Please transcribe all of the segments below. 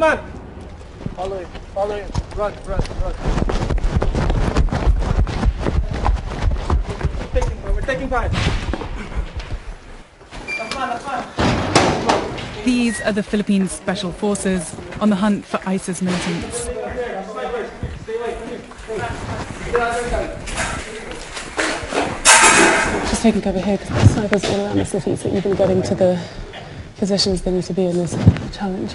man! Follow him, follow him. Run, run, run. We're taking fire. That's fine. These are the Philippines Special Forces on the hunt for ISIS militants. Just taking cover here because the snipers all around the city, so even getting to the positions they need to be in is a challenge.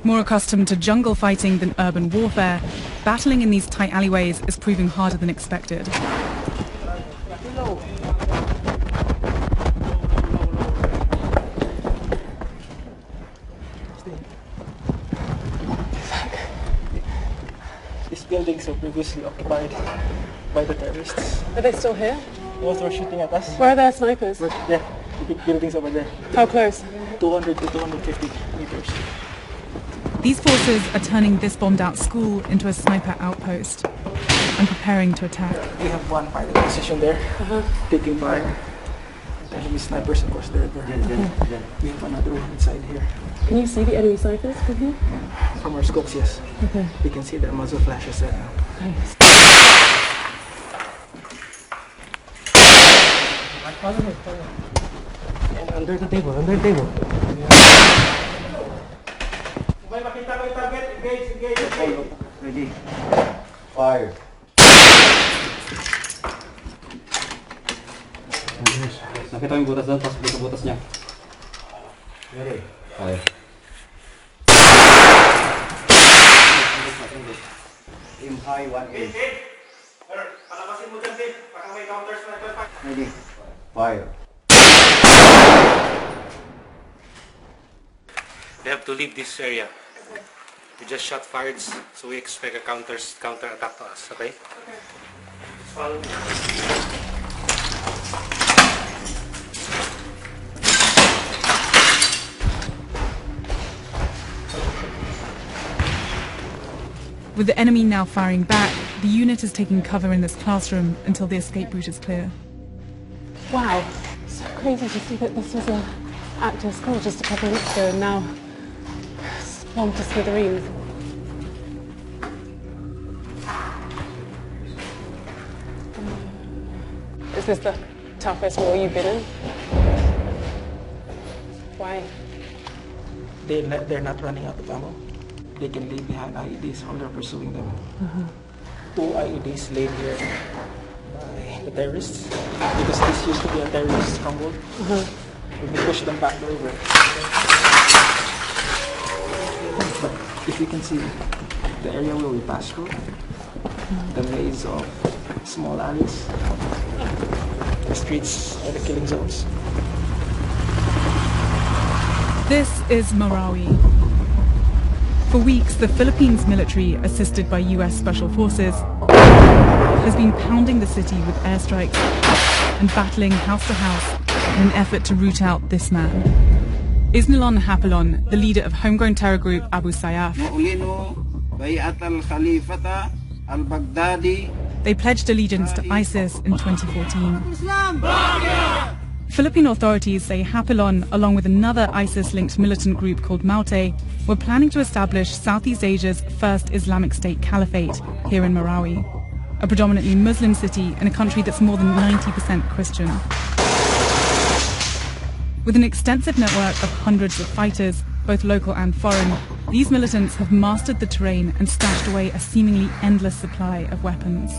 More accustomed to jungle fighting than urban warfare, battling in these tight alleyways is proving harder than expected. These buildings were previously occupied by the terrorists. Are they still here? Those were shooting at us. Where are their snipers? There, the big buildings over there. How close? 200 to 250 meters. These forces are turning this bombed-out school into a sniper outpost and preparing to attack. We have one fighting position there, taking fire. The enemy snipers, of course, they're there. We have another one inside here. Can you see the enemy snipers from here? From our scopes, yes. Okay. We can see their muzzle flashes right now. Nice. And under the table, under the table. Ready. Fire. Nakita mo yung butas doon, tapos butas niya. Ready. Fire. Aim high, 1-8. Ready. Fire. They have to leave this area. We just shot fires, so we expect a counter attack to us, okay? Follow me. With the enemy now firing back, the unit is taking cover in this classroom until the escape route is clear. Wow, so crazy to see that this was an active school just a couple of weeks ago and now it's bombed to smithereens. Is this the toughest war you've been in? Why? They're not running out of ammo. They can leave behind IEDs while they're pursuing them. 2 IEDs laid here by the terrorists because this used to be a terrorist stronghold. We pushed them back the river. But if you can see the area where we passed through, the maze of small alleys, the streets are the killing zones. This is Marawi. For weeks, the Philippines military, assisted by US Special Forces, has been pounding the city with airstrikes and battling house to house in an effort to root out this man. Isnilon Hapilon, the leader of homegrown terror group Abu Sayyaf. They pledged allegiance to ISIS in 2014. Philippine authorities say Hapilon, along with another ISIS-linked militant group called Maute, were planning to establish Southeast Asia's first Islamic State caliphate here in Marawi, a predominantly Muslim city in a country that's more than 90% Christian. With an extensive network of hundreds of fighters, both local and foreign, these militants have mastered the terrain and stashed away a seemingly endless supply of weapons.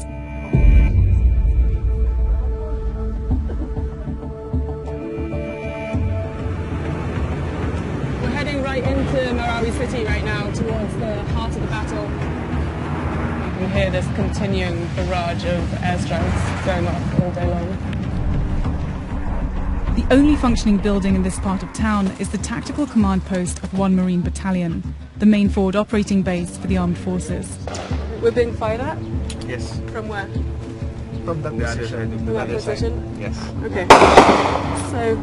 Right into Marawi city right now, towards the heart of the battle. You can hear this continuing barrage of airstrikes going off all day long. The only functioning building in this part of town is the tactical command post of 1 Marine Battalion, the main forward operating base for the armed forces. We're being fired at? Yes. From where? From that position. From that position? Yes. Okay. So,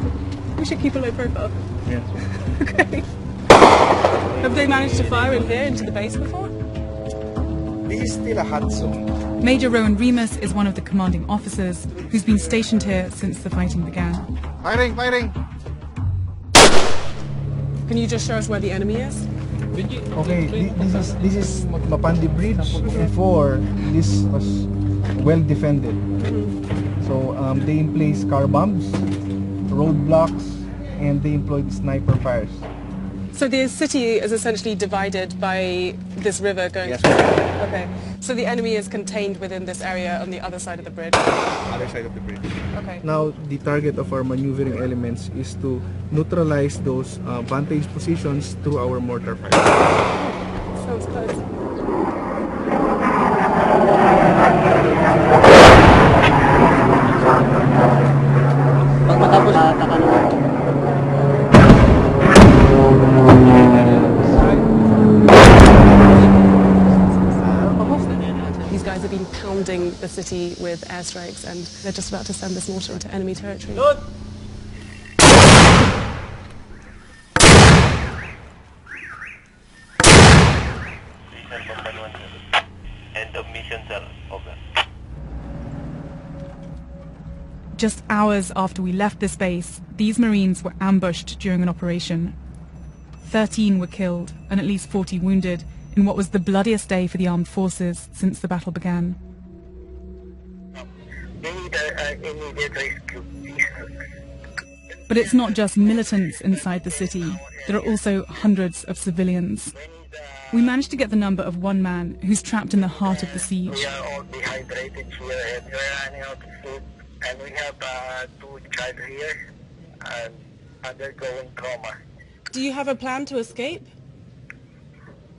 we should keep a low profile. Yeah. Okay. Have they managed to fire in here into the base before? This is still a hot zone. Major Rowan Remus is one of the commanding officers who's been stationed here since the fighting began. Firing, firing! Can you just show us where the enemy is? Okay, this is Mapandi Bridge. Before, this was well defended. So they place car bombs, roadblocks, and they employed sniper fires. So the city is essentially divided by this river going Yes. through. Okay. So the enemy is contained within this area on the other side of the bridge. Other side of the bridge. Okay. Now, the target of our maneuvering elements is to neutralize those vantage positions through our mortar fire. Sounds close. Pag matapos, taka naman. These guys have been pounding the city with airstrikes and they're just about to send this mortar into enemy territory. End of mission, sir. Over. Just hours after we left this base, these Marines were ambushed during an operation. 13 were killed and at least 40 wounded in what was the bloodiest day for the armed forces since the battle began. They need immediate rescue. But it's not just militants inside the city. There are also hundreds of civilians. We managed to get the number of one man who's trapped in the heart of the siege. We are all dehydrated here and we're running out of food. And we have 2 child here and undergoing trauma. Do you have a plan to escape?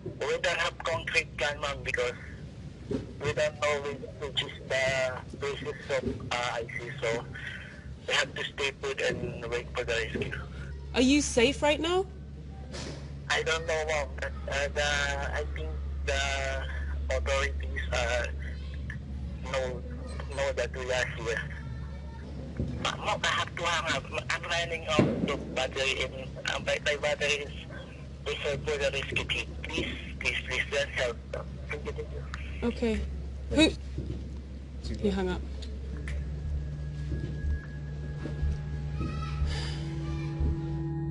We don't have concrete plan, ma'am, because we don't know which is the basis of IC, so we have to stay put and wait for the rescue. Are you safe right now? I don't know, ma'am, but I think the authorities know that we are here. Ma'am, I have to hang up. I'm running out of battery and my battery is reserved for the rescue team. Please, just help. Thank you. Okay. Who? He hung up.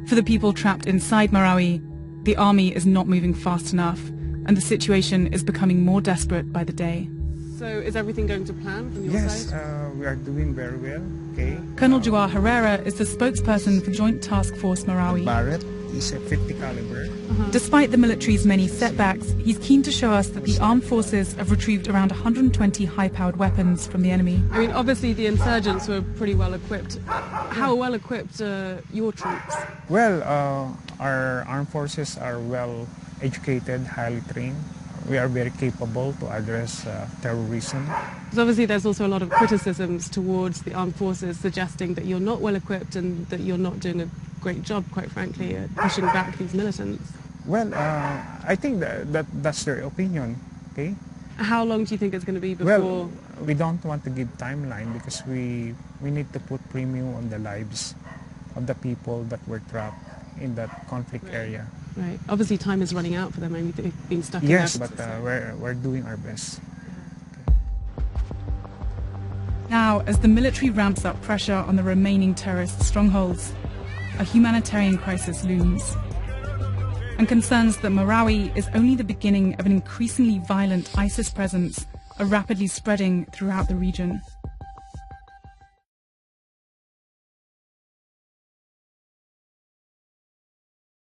For the people trapped inside Marawi, the army is not moving fast enough, and the situation is becoming more desperate by the day. So is everything going to plan from your Yes, side? we are doing very well. Okay. Colonel Jawar Herrera is the spokesperson for Joint Task Force Marawi. Barrett is a 50 caliber. Despite the military's many setbacks, he's keen to show us that the armed forces have retrieved around 120 high-powered weapons from the enemy. I mean, obviously the insurgents were pretty well equipped. How well equipped are your troops? Well, our armed forces are well educated, highly trained. We are very capable to address terrorism. Because obviously there's also a lot of criticisms towards the armed forces suggesting that you're not well equipped and that you're not doing a great job, quite frankly, at pushing back these militants. Well, I think that's their opinion, okay? How long do you think it's going to be before... Well, we don't want to give timeline because we need to put premium on the lives of the people that were trapped in that conflict area. Right. Obviously time is running out for them. I mean, they've been stuck in Yes, that. but we're doing our best. Now, as the military ramps up pressure on the remaining terrorist strongholds, a humanitarian crisis looms. And concerns that Marawi is only the beginning of an increasingly violent ISIS presence are rapidly spreading throughout the region.